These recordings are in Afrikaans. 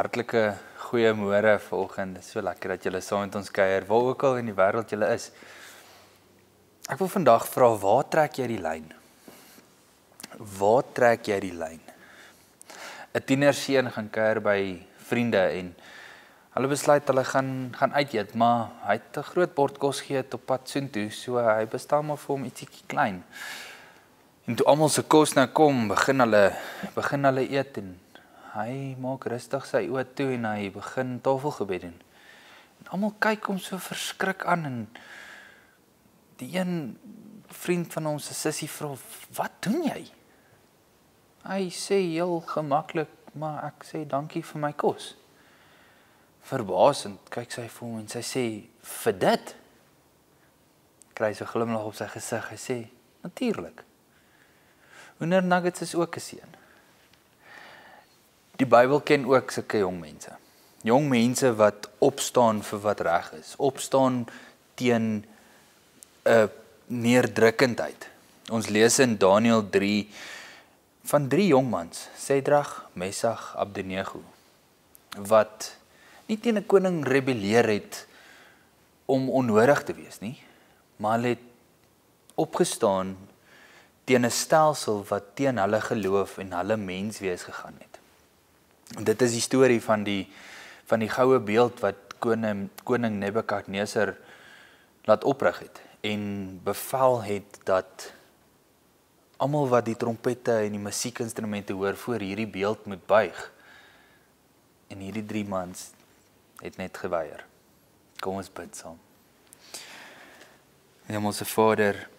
Hartlike goeiemôre vanoggend. Dit is so lekker dat julle saam met ons kuier, waar ook al in die wêreld julle is. Ek wil vandag vra, waar trek jy die lyn? Waar trek jy die lyn? 'n Tienerseun gaan kuier by vriende en hulle besluit hulle gaan uit eet, maar hy het 'n groot bord kos geëet op pad soontoe, so hy bestel maar vir hom ietsie klein. En toe almal se kos nou kom, begin hulle eet en hy maak rustig sy oë toe en hy begin tafelgebed doen. En almal kyk hom so verskrik aan en die een vriend van hom se sussie vra, "Wat doen jy?" Hy sê heel gemaklik, "Maar ek sê dankie vir my kos." Verbaasend kyk sy vir hom en sy sê, "Vir dit?" Kry so 'n glimlag op sy gesig. Hy sê, "Natuurlik. Hoendernuggets is ook 'n seën." Die Bybel ken ook sulke jong mense. Jong mense wat opstaan vir wat reg is. Opstaan teen 'n neerdrukkendheid. Ons lees in Daniël 3 van 3 jongmans, Sedrag, Mesach, Abednego, wat nie teen 'n koning rebelleer het om onnodig te wees nie, maar hulle het opgestaan teen 'n stelsel wat teen hulle geloof en hulle menswees gegaan het. En dit is die storie van die goue beeld wat koning Nebukadneser laat oprig het en bevel het dat almal wat die trompette en die musiekinstrumente hoor voor hierdie beeld moet buig. En hierdie 3 mans het net geweier. Kom ons bid saam. Hemelse Vader,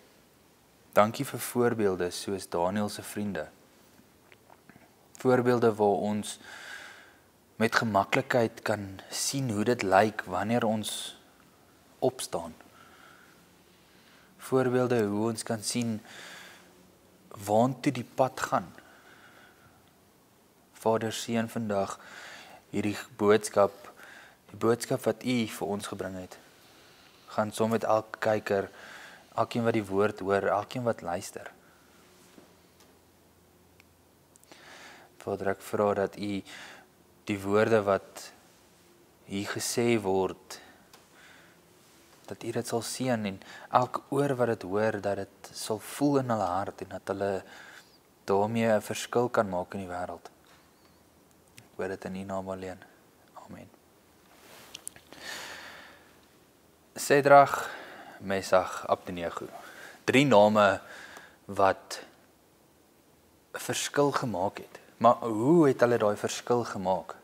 dankie vir voorbeelde soos Daniël se vriende. Voorbeelde waar ons met gemaklikheid kan sien hoe dit lyk wanneer ons opstaan. Voorbeelde hoe ons kan sien waantoe die pad gaan. Vader, seën vandag hierdie boodskap, die boodskap wat U vir ons gebring het. Gaan saam met elke kyker, elkeen wat die woord hoor, elkeen wat luister. Vader, ek vra dat U die woorde wat hier gesê word, dat U dit sal seën en elke oor wat dit hoor, dat dit sal voel in hulle hart en dat hulle daarmee 'n verskil kan maak in die wêreld. Ek bid dit in U naam alleen. Amen. Sedrag, Mesach, Abednego. 3 name wat 'n verskil gemaak het. Maar hoe het hulle daai verskil gemaak?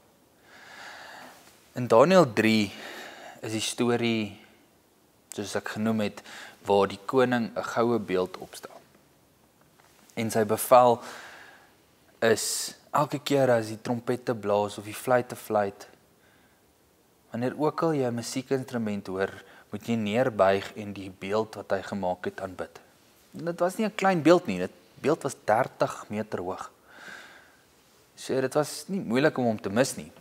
In Daniël 3 is die storie, soos ek genoem het, waar die koning 'n goue beeld opstel. En sy bevel is, elke keer as die trompette blaas of die fluitte fluit, wanneer ook al jy 'n musiekinstrument hoor, moet jy neerbuig en die beeld wat hy gemaak het aanbid. En dit was nie 'n klein beeld nie, dit beeld was 30 meter hoog. So dit was nie moeilik om hom te mis nie.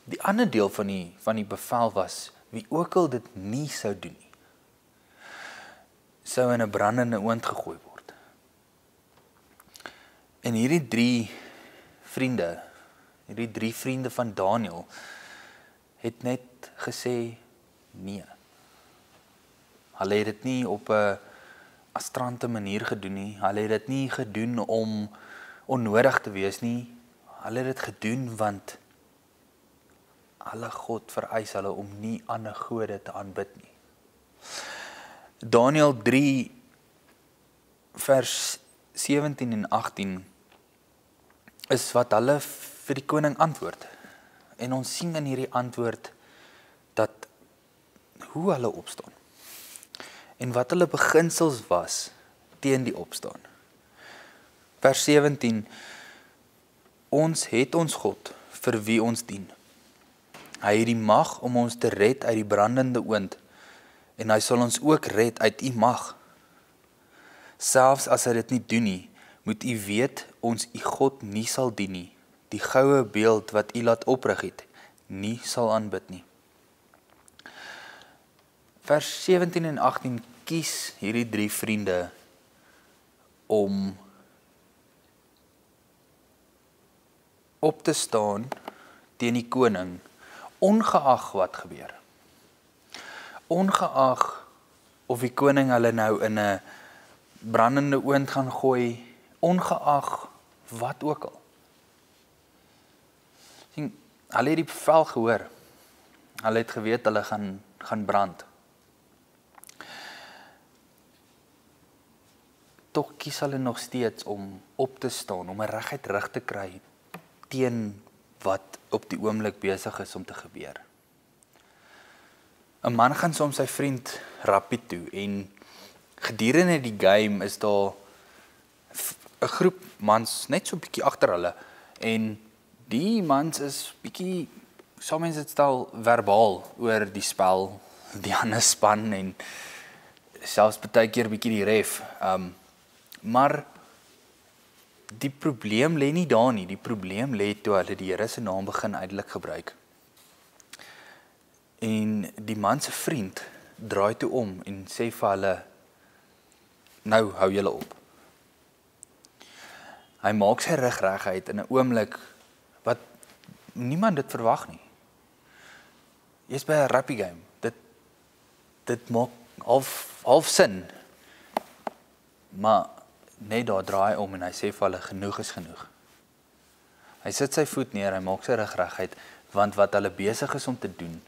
Die ander deel van die bevel was, wie ook al dit nie sou doen nie, sou in 'n brandende oond gegooi word. En hierdie 3 vriende van Daniël, het net gesê nee. Hulle het dit nie op 'n astrante manier gedoen nie. Hulle het dit nie gedoen om onnodig te wees nie. Hulle het dit gedoen want hulle God vereis hulle om nie ander gode te aanbid nie. Daniël 3 vers 17 en 18 is wat hulle vir die koning antwoord. En ons sien in hierdie antwoord dat hoe hulle opstaan en wat hulle beginsels was teen die opstaan. Vers 17: Ons het ons God vir wie ons dien. Hy het die mag om ons te red uit die brandende oond en hy sal ons ook red uit U mag. Selfs as hy dit nie doen nie, moet U weet ons U God nie sal dien nie. Die goue beeld wat U laat oprig het, nie sal aanbid nie. Vers 17 en 18 kies hierdie 3 vriende om op te staan teen die koning, ongeag wat gebeur. Ongeag of die koning hulle nou in 'n brandende oond gaan gooi, ongeag wat ook al. Sien, hulle het die bevel gehoor. Hulle het geweet hulle gaan brand. Tog kies hulle nog steeds om op te staan, om 'n reguit rug te kry teen wat op die oomblik besig is om te gebeur. 'n Man gaan soms sy vriend rappie toe en gedurende die game is daar 'n groep mans net so bietjie agter hulle en die mans is bietjie, sal mens dit stel, verbaal oor die spel, die ander span en selfs baie keer bietjie die ref. Maar die probleem lê nie daar nie. Die probleem lê toe hulle die Here se naam begin uitelik gebruik. En die man se vriend draai toe om en sê vir hulle, nou hou julle op. Hy maak sy rug reguit in 'n oomblik wat niemand dit verwag nie. Jy's by 'n rugby game. Dit maak half sin. Maar net daar draai om en hy sê vir hulle, genoeg is genoeg. Hy sit sy voet neer, hy maak sy rug reguit, want wat hulle besig is om te doen,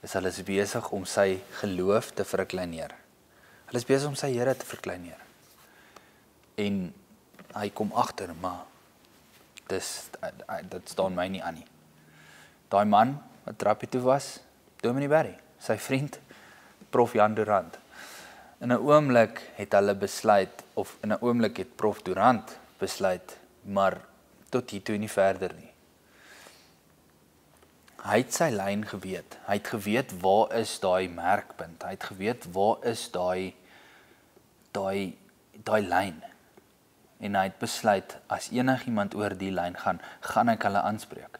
is hulle is besig om sy geloof te verkleineer. Hulle is besig om sy Here te verkleineer. En hy kom agter, maar dit staan my nie aan nie. Daai man wat rappie toe was, Dominee Barry, sy vriend, Prof Jan Durant. In 'n oomblik het hulle besluit, of in 'n oomblik het Prof Durant besluit, maar tot hier toe nie verder nie. Hy het sy lyn geweet. Hy het geweet waar is daai merkpunt. Hy het geweet waar is daai lyn. En hy het besluit, as enigiemand oor die lyn gaan ek hulle aanspreek.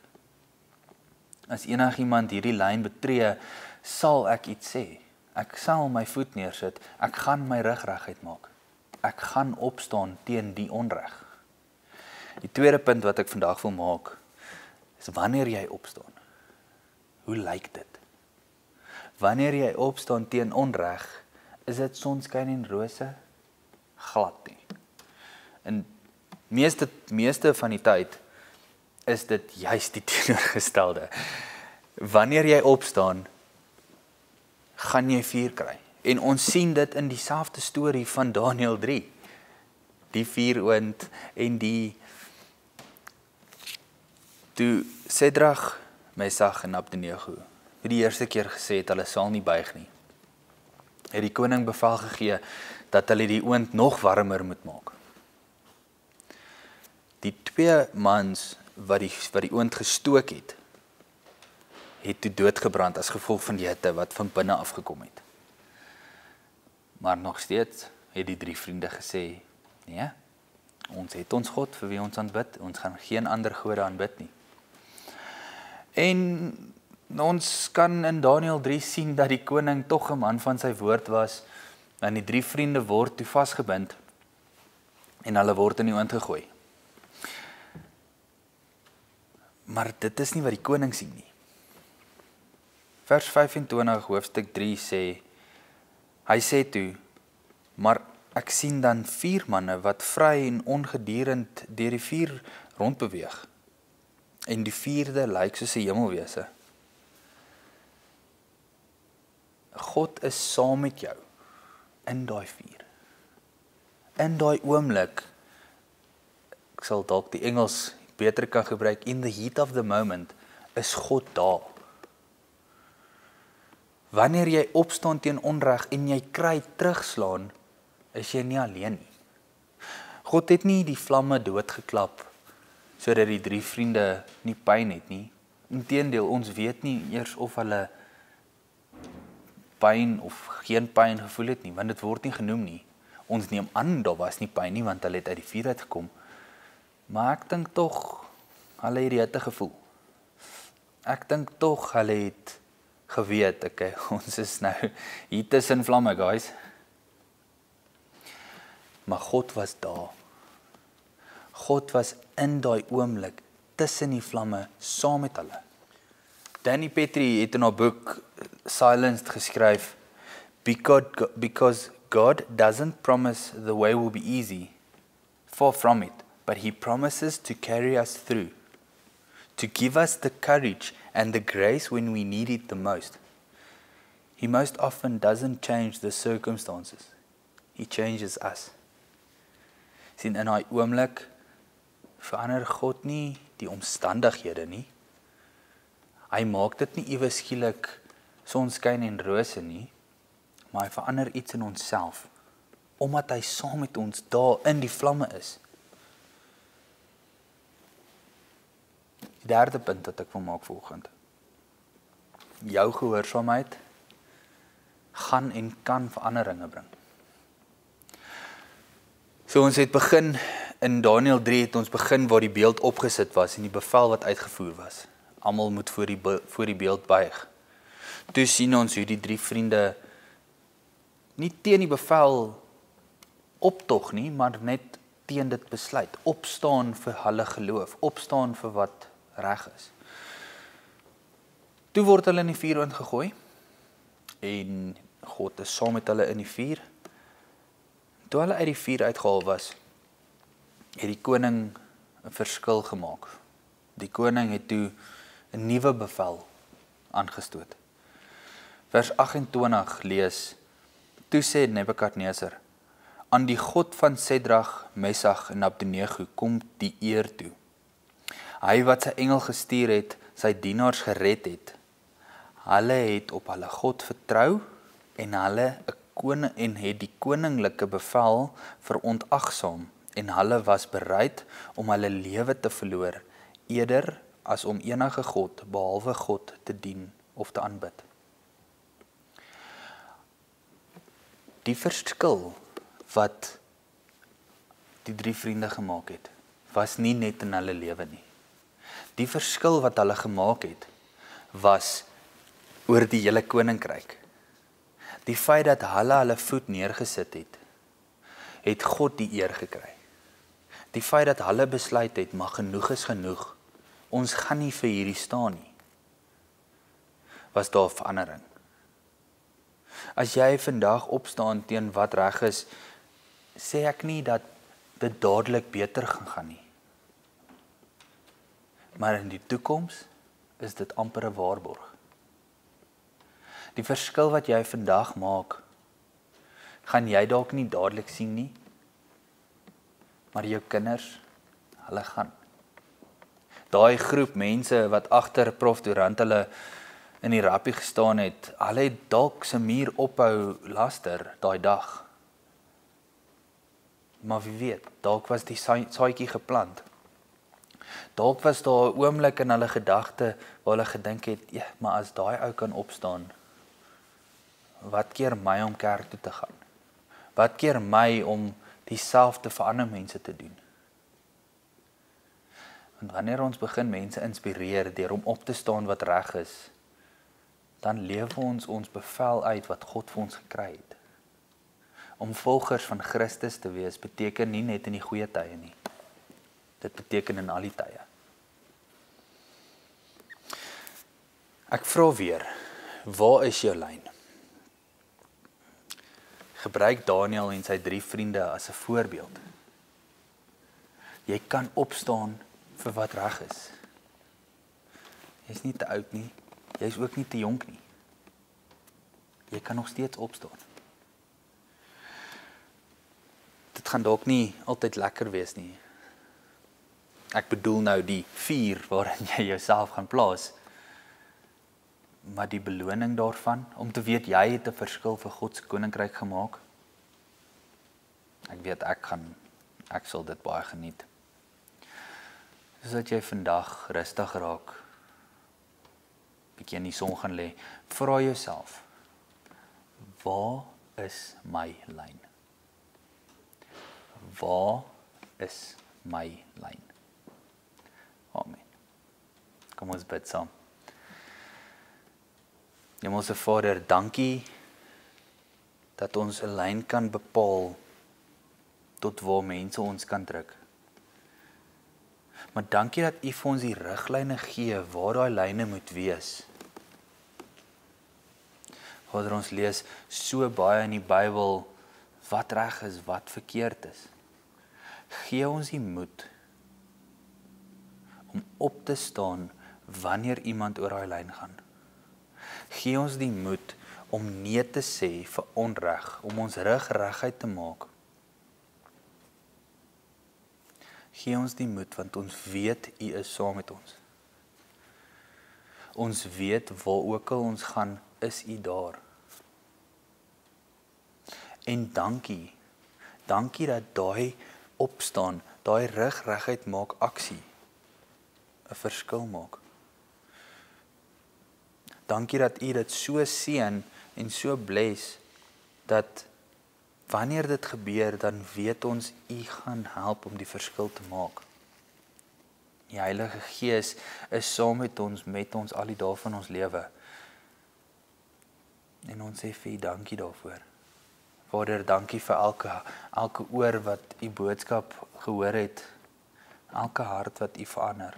As enigiemand hierdie lyn betree, sal ek iets sê. Ek sal my voet neersit, ek gaan my rug reguit maak. Ek gaan opstaan teen die onreg. Die tweede punt wat ek vandag wil maak, is wanneer jy opstaan. Hoe lyk dit? Wanneer jy opstaan teen onreg, is dit sonskyn en rose? Glad nie. En meeste van die tyd is dit juist die teenoorgestelde. Wanneer jy opstaan, gaan jy vuur kry. En ons sien dit in dieselfde storie van Daniël 3. Die vuuroond en toe Sedrag, Mesach en Abednego vir die eerste keer gesê het, hulle sal nie buig nie. Het die koning bevel gegee dat hulle die oond nog warmer moet maak. Die twee mans wat die oond gestook het toe doodgebrand as gevolg van die hitte wat van binne afgekom het. Maar nog steeds het die drie vriende gesê, nee, ons het ons God vir wie ons aanbid, ons gaan geen ander gode aanbid nie. En ons kan in Daniël 3 sien dat die koning tog 'n man van sy woord was, en die drie vriende word toe vasgebind, en hulle word in die oond gegooi. Maar dit is nie wat die koning sien nie. Vers 25, hoofstuk 3 sê, hy sê toe, maar ek sien dan 4 manne wat vry en ongedurend deur die vuur rondbeweeg. En die 4de lyk soos 'n hemelwese. God is saam met jou in daai vuur. In daai oomblik, ek sal dalk die Engels beter kan gebruik, in the heat of the moment, is God daar. Wanneer jy opstaan teen onreg en jy kry terugslaan, is jy nie alleen nie. God het nie die vlamme doodgeklap, sodat die drie vriende nie pyn het nie. Inteendeel, ons weet nie eers of hulle pyn of geen pyn gevoel het nie, want dit word nie genoem nie. Ons neem aan, daar was nie pyn nie, want hulle het uit die vuur uitgekom. Maar ek dink tog, hulle het die hitte gevoel. Ek dink tog, hulle het geweet, okay, ons is nou hier tussen vlamme, guys. Maar God was daar. God was in daai oomblik tussen die vlamme saam met hulle. Danny Petrie het in haar boek Silenced geskryf, because God doesn't promise the way will be easy, far from it, but He promises to carry us through, to give us the courage and the grace when we need it the most. He most often doesn't change the circumstances. He changes us. Sien, in daai oomblik verander God nie die omstandighede nie. Hy maak dit nie ewe skielik sonskyn en rose nie, maar hy verander iets in onsself, omdat hy saam met ons daar in die vlamme is. Die derde punt wat ek wil maak vanoggend. Jou gehoorsaamheid gaan en kan veranderinge bring. So ons het begin, in Daniël 3 het ons begin waar die beeld opgesit was en die bevel wat uitgevoer was. Almal moet voor die beeld buig. Toe sien ons hoe die 3 vriende nie teen die bevel optog nie, maar net teen dit besluit. Opstaan vir hulle geloof, opstaan vir wat reg is. Toe word hulle in die vuur ingegooi en God is saam met hulle in die vuur. Toe hulle uit die vuur uitgehaal was, het die koning 'n verskil gemaak. Die koning het toe 'n nuwe bevel aangestoot. Vers 28 lees, toe sê Nebukadnesar, aan die God van Sedrag, Mesach en Abednego kom die eer toe. Hy wat sy engel gestuur het, sy dienaars gered het. Hulle het op hulle God vertrou en hulle het die koninklike bevel verontagsaam en hulle was bereid om hulle lewe te verloor eerder as om enige God behalwe God te dien of te aanbid. Die verskil wat die 3 vriende gemaak het, was nie net in hulle lewe nie. Die verskil wat hulle gemaak het, was oor die hele koninkryk. Die feit dat hulle voet neergesit het, het God die eer gekry. Die feit dat hulle besluit het, maar genoeg is genoeg, ons gaan nie vir hierdie staan nie, was daar verandering. As jy vandag opstaan teen wat reg is, sê ek nie dat dit dadelik beter gaan nie. Maar in die toekoms is dit amper 'n waarborg. Die verskil wat jy vandag maak, gaan jy dalk nie dadelik sien nie, maar jou kinders, hulle gaan. Daai groep mense wat agter Prof Durant hulle in die rappie gestaan het, hulle het dalk se muur ophou laster daai dag. Maar wie weet, dalk was die saadjie geplant. Dalk was daar 'n oomblik in hulle gedagte waar hulle gedink het, ja, maar as daai ou kan opstaan, wat keer my om kerk toe te gaan? Wat keer my om dieselfde vir ander mense te doen? Want wanneer ons begin mense inspireer deur om op te staan wat reg is, dan leef ons bevel uit wat God vir ons gekry het. Om volgers van Christus te wees beteken nie net in die goeie tye nie. Dit beteken in al die tye. Ek vra weer, waar is jou lyn? Gebruik Daniël en sy 3 vriende as 'n voorbeeld. Jy kan opstaan vir wat reg is. Jy is nie te oud nie, jy is ook nie te jonk nie. Jy kan nog steeds opstaan. Dit gaan dalk nie altyd lekker wees nie. Ek bedoel nou die vuur waarin jy jouself gaan plaas. Maar die beloning daarvan, om te weet jy het 'n verskil vir God se koninkryk gemaak. Ek weet ek sal dit baie geniet. Soos dat jy vandag rustig raak, bietjie in die son gaan lê, vra jouself, waar is my lyn? Waar is my lyn? Amen. Kom ons bid saam. Hemelse Vader, dankie dat ons 'n lyn kan bepaal tot waar mense ons kan druk. Maar dankie dat U vir ons die riglyne gee waar daai lyne moet wees, Vader, ons lees so baie in die Bybel wat reg is, wat verkeerd is. Gee ons die moed om op te staan wanneer iemand oor daai lyn gaan. Gee ons die moed om nee te sê vir onreg, om ons rug reguit te maak. Gee ons die moed, want ons weet U is saam met ons. Ons weet waar ook al ons gaan, is U daar. En dankie dat daai opstaan, daai rug reguit maak aksie 'n verskil maak. Dankie dat U dit so seën en so bless, dat wanneer dit gebeur, dan weet ons U gaan help om die verskil te maak. Die Heilige Gees is saam met ons al die dae van ons lewe. En ons sê vir U dankie daarvoor. Vader, dankie vir elke oor wat U boodskap gehoor het, elke hart wat U verander.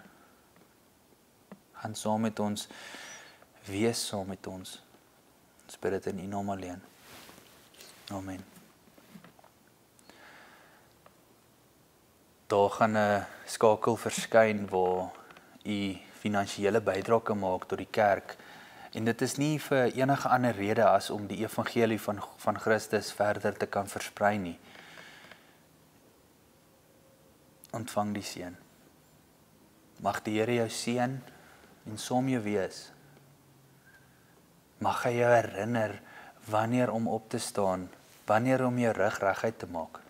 Gaan saam met ons, wees saam met ons. Ons bid dit in U naam alleen. Amen. Daar gaan 'n skakel verskyn waar U finansiële bydrae kan maak tot die kerk. En dit is nie vir enige ander rede as om die evangelie van Christus verder te kan versprei nie. Ontvang die seën. Mag die Here jou seën en saam jou wees. Mag hy jou herinner wanneer om op te staan, wanneer om jou rug reguit te maak.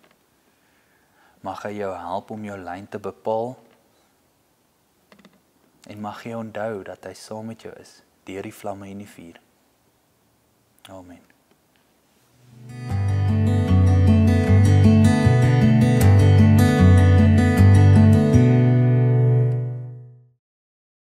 Mag hy jou help om jou lyn te bepaal. En mag jy onthou dat hy saam met jou is, deur die vlamme en die vuur. Amen.